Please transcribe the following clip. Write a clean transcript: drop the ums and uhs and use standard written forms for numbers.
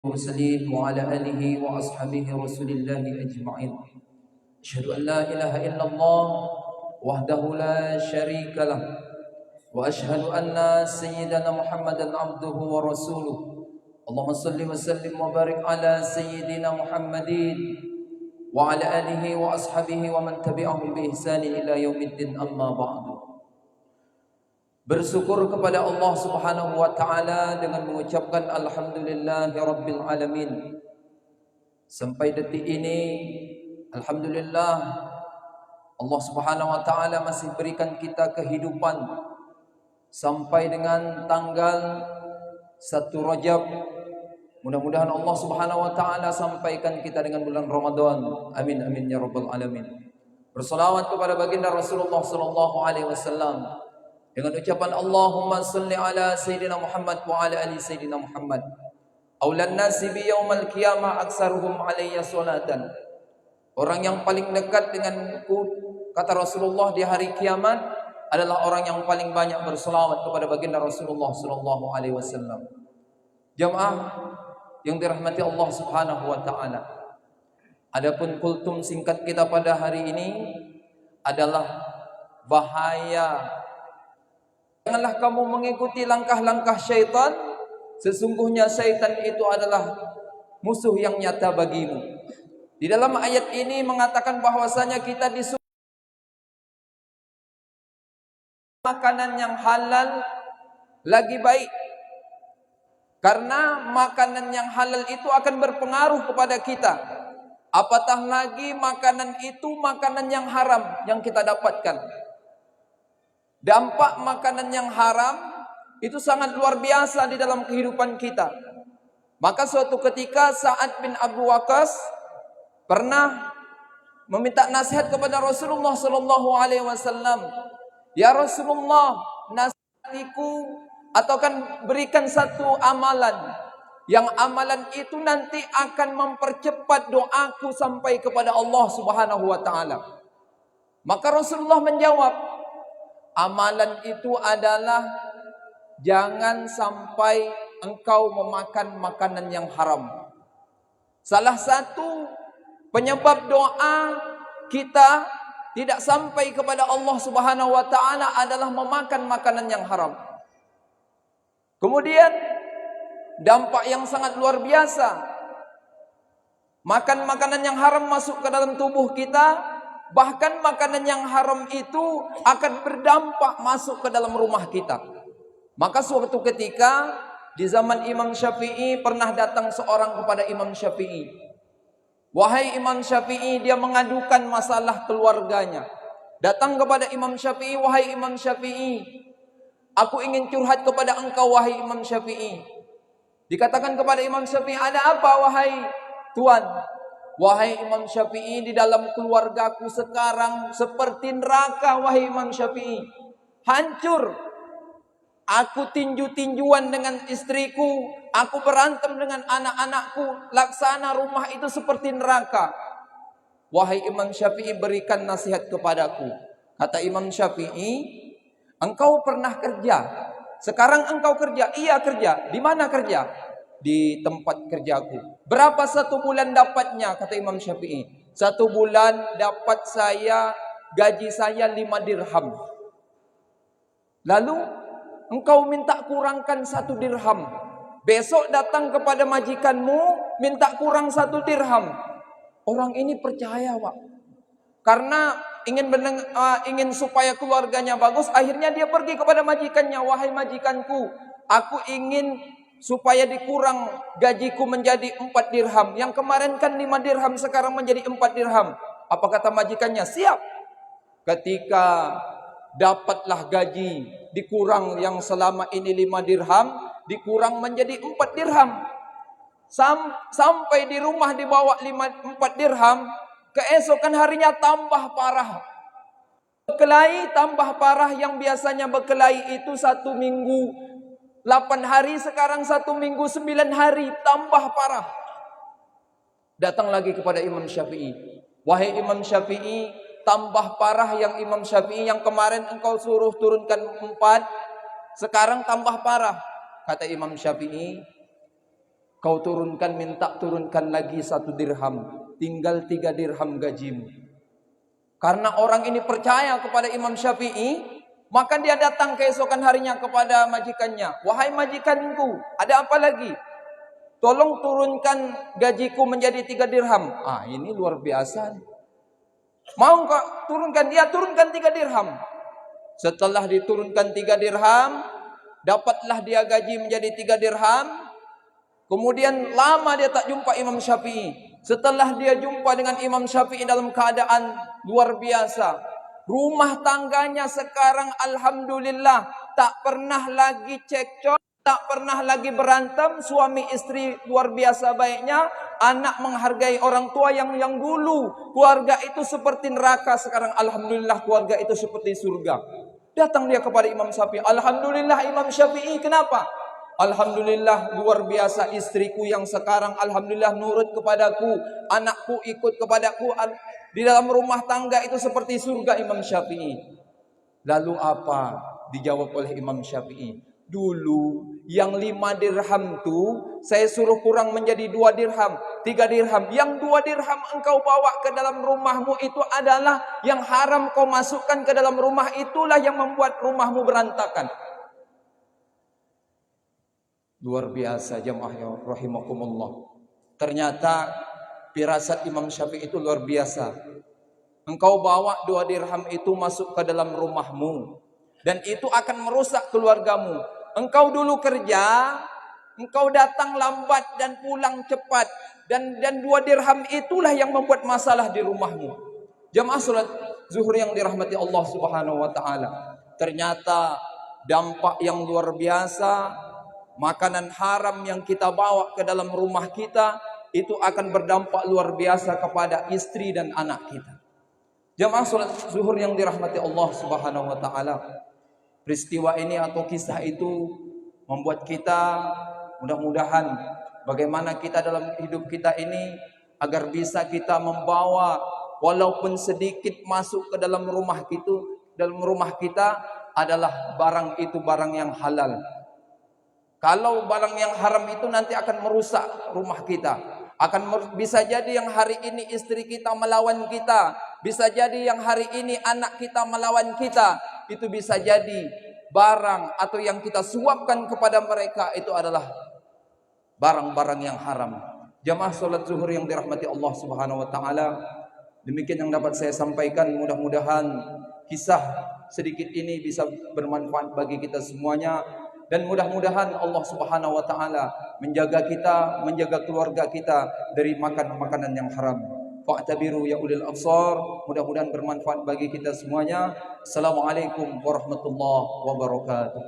المرسلين وعلى آله وأصحابه رسول الله أجمعين. أشهد أن لا إله إلا الله وحده لا شريك له وأشهد أن سيدنا محمدا عبده ورسوله. اللهم صل وسلم وبارك على سيدنا محمد وعلى آله وأصحابه ومن تبعهم بإحسان إلى يوم الدين. أما بعد. Bersyukur kepada Allah Subhanahu wa taala dengan mengucapkan alhamdulillahirabbil alamin. Sampai detik ini alhamdulillah Allah Subhanahu wa taala masih berikan kita kehidupan sampai dengan tanggal 1 Rajab. Mudah-mudahan Allah Subhanahu wa taala sampaikan kita dengan bulan Ramadan. Amin amin ya rabbal alamin. Berselawat kepada baginda Rasulullah sallallahu alaihi wasallam dengan ucapan Allahumma salli ala Sayyidina Muhammad wa ala ali Sayyidina Muhammad. Aulan nasi bi yaumal qiyamah aksaruhum alayya salatan. Orang yang paling dekat denganku, kata Rasulullah, di hari kiamat adalah orang yang paling banyak berselawat kepada baginda Rasulullah sallallahu alaihi wasallam. Jamaah yang dirahmati Allah Subhanahu wa taala. Adapun kultum singkat kita pada hari ini adalah bahaya. Janganlah kamu mengikuti langkah-langkah syaitan. Sesungguhnya syaitan itu adalah musuh yang nyata bagimu. Di dalam ayat ini mengatakan bahwasanya kita disuruh makanan yang halal lagi baik. Karena makanan yang halal itu akan berpengaruh kepada kita. Apatah lagi makanan itu makanan yang haram yang kita dapatkan. Dampak makanan yang haram itu sangat luar biasa di dalam kehidupan kita. Maka suatu ketika Sa'ad bin Abu Waqqas pernah meminta nasihat kepada Rasulullah sallallahu alaihi wasallam. Ya Rasulullah, nasihatiku atau kan berikan satu amalan. Yang amalan itu nanti akan mempercepat doaku sampai kepada Allah Subhanahu wa taala. Maka Rasulullah menjawab, amalan itu adalah jangan sampai engkau memakan makanan yang haram. Salah satu penyebab doa kita tidak sampai kepada Allah Subhanahu wa taala adalah memakan makanan yang haram. Kemudian dampak yang sangat luar biasa. Makan makanan yang haram masuk ke dalam tubuh kita. Bahkan makanan yang haram itu akan berdampak masuk ke dalam rumah kita. Maka suatu ketika di zaman Imam Syafi'i pernah datang seorang kepada Imam Syafi'i. Wahai Imam Syafi'i, dia mengadukan masalah keluarganya. Datang kepada Imam Syafi'i, wahai Imam Syafi'i, aku ingin curhat kepada engkau wahai Imam Syafi'i. Dikatakan kepada Imam Syafi'i, ada apa wahai Tuan? Wahai Imam Syafi'i, di dalam keluargaku sekarang seperti neraka wahai Imam Syafi'i. Hancur. Aku tinju-tinjuan dengan istriku. Aku berantem dengan anak-anakku. Laksana rumah itu seperti neraka. Wahai Imam Syafi'i, berikan nasihat kepadaku. Kata Imam Syafi'i, engkau pernah kerja. Sekarang engkau kerja. Iya kerja. Di mana kerja? Di tempat kerjaku. Berapa satu bulan dapatnya? Kata Imam Syafi'i. Satu bulan dapat saya, gaji saya 5 dirham. Lalu engkau minta kurangkan 1 dirham. Besok datang kepada majikanmu, minta kurang 1 dirham. Orang ini percaya, Pak. Karena ingin supaya keluarganya bagus, akhirnya dia pergi kepada majikannya. Wahai majikanku, aku ingin supaya dikurang gajiku menjadi 4 dirham. Yang kemarin kan 5 dirham, sekarang menjadi 4 dirham. Apa kata majikannya? Siap. Ketika dapatlah gaji, dikurang yang selama ini 5 dirham, dikurang menjadi 4 dirham. Sampai di rumah dibawa 4 dirham, keesokan harinya tambah parah. Berkelahi tambah parah, yang biasanya berkelahi itu 1 minggu 8 hari, sekarang 1 minggu 9 hari, tambah parah. Datang lagi kepada Imam Syafi'i. Wahai Imam Syafi'i, tambah parah yang Imam Syafi'i, yang kemarin engkau suruh turunkan 4, sekarang tambah parah. Kata Imam Syafi'i, Kau turunkan, minta turunkan lagi 1 dirham. Tinggal 3 dirham gajimu. Karena orang ini percaya kepada Imam Syafi'i, maka dia datang keesokan harinya kepada majikannya. Wahai majikanku, ada apa lagi? Tolong turunkan gajiku menjadi 3 dirham. Ini luar biasa. Mau kak turunkan? Dia turunkan 3 dirham. Setelah diturunkan 3 dirham, dapatlah dia gaji menjadi 3 dirham. Kemudian lama dia tak jumpa Imam Syafi'i. Setelah dia jumpa dengan Imam Syafi'i dalam keadaan luar biasa. Rumah tangganya sekarang alhamdulillah tak pernah lagi cekcok. Tak pernah lagi berantem, suami istri luar biasa baiknya, anak menghargai orang tua yang dulu keluarga itu seperti neraka, sekarang alhamdulillah keluarga itu seperti surga. Datang dia kepada Imam Syafi'i, alhamdulillah Imam Syafi'i, kenapa? Alhamdulillah luar biasa istriku yang sekarang alhamdulillah nurut kepadaku, anakku ikut kepadaku, di dalam rumah tangga itu seperti surga Imam Syafi'i. Lalu apa? Dijawab oleh Imam Syafi'i. Dulu yang 5 dirham tu saya suruh kurang menjadi 2 dirham, 3 dirham. Yang 2 dirham engkau bawa ke dalam rumahmu itu adalah yang haram kau masukkan ke dalam rumah, itulah yang membuat rumahmu berantakan. Luar biasa jamaah ya rahimakumullah. Ternyata firasat Imam Syafi'i itu luar biasa. Engkau bawa 2 dirham itu masuk ke dalam rumahmu, dan itu akan merusak keluargamu. Engkau dulu kerja, engkau datang lambat dan pulang cepat, dan 2 dirham itulah yang membuat masalah di rumahmu. Jamaah salat zuhur yang dirahmati Allah Subhanahu wa taala. Ternyata dampak yang luar biasa, makanan haram yang kita bawa ke dalam rumah kita itu akan berdampak luar biasa kepada istri dan anak kita. Jamaah salat zuhur yang dirahmati Allah Subhanahu wa taala. Peristiwa ini atau kisah itu membuat kita mudah-mudahan bagaimana kita dalam hidup kita ini agar bisa kita membawa walaupun sedikit masuk ke dalam rumah kita adalah barang itu barang yang halal. Kalau barang yang haram itu nanti akan merusak rumah kita. Bisa jadi yang hari ini istri kita melawan kita, bisa jadi yang hari ini anak kita melawan kita. Itu bisa jadi barang atau yang kita suapkan kepada mereka itu adalah barang-barang yang haram. Jamaah salat zuhur yang dirahmati Allah Subhanahu wa taala, demikian yang dapat saya sampaikan. Mudah-mudahan kisah sedikit ini bisa bermanfaat bagi kita semuanya, dan mudah-mudahan Allah Subhanahu wa taala menjaga kita, menjaga keluarga kita dari makan makanan yang haram. Fa'tabiru ya ulil absar. Mudah-mudahan bermanfaat bagi kita semuanya. Assalamualaikum warahmatullahi wabarakatuh.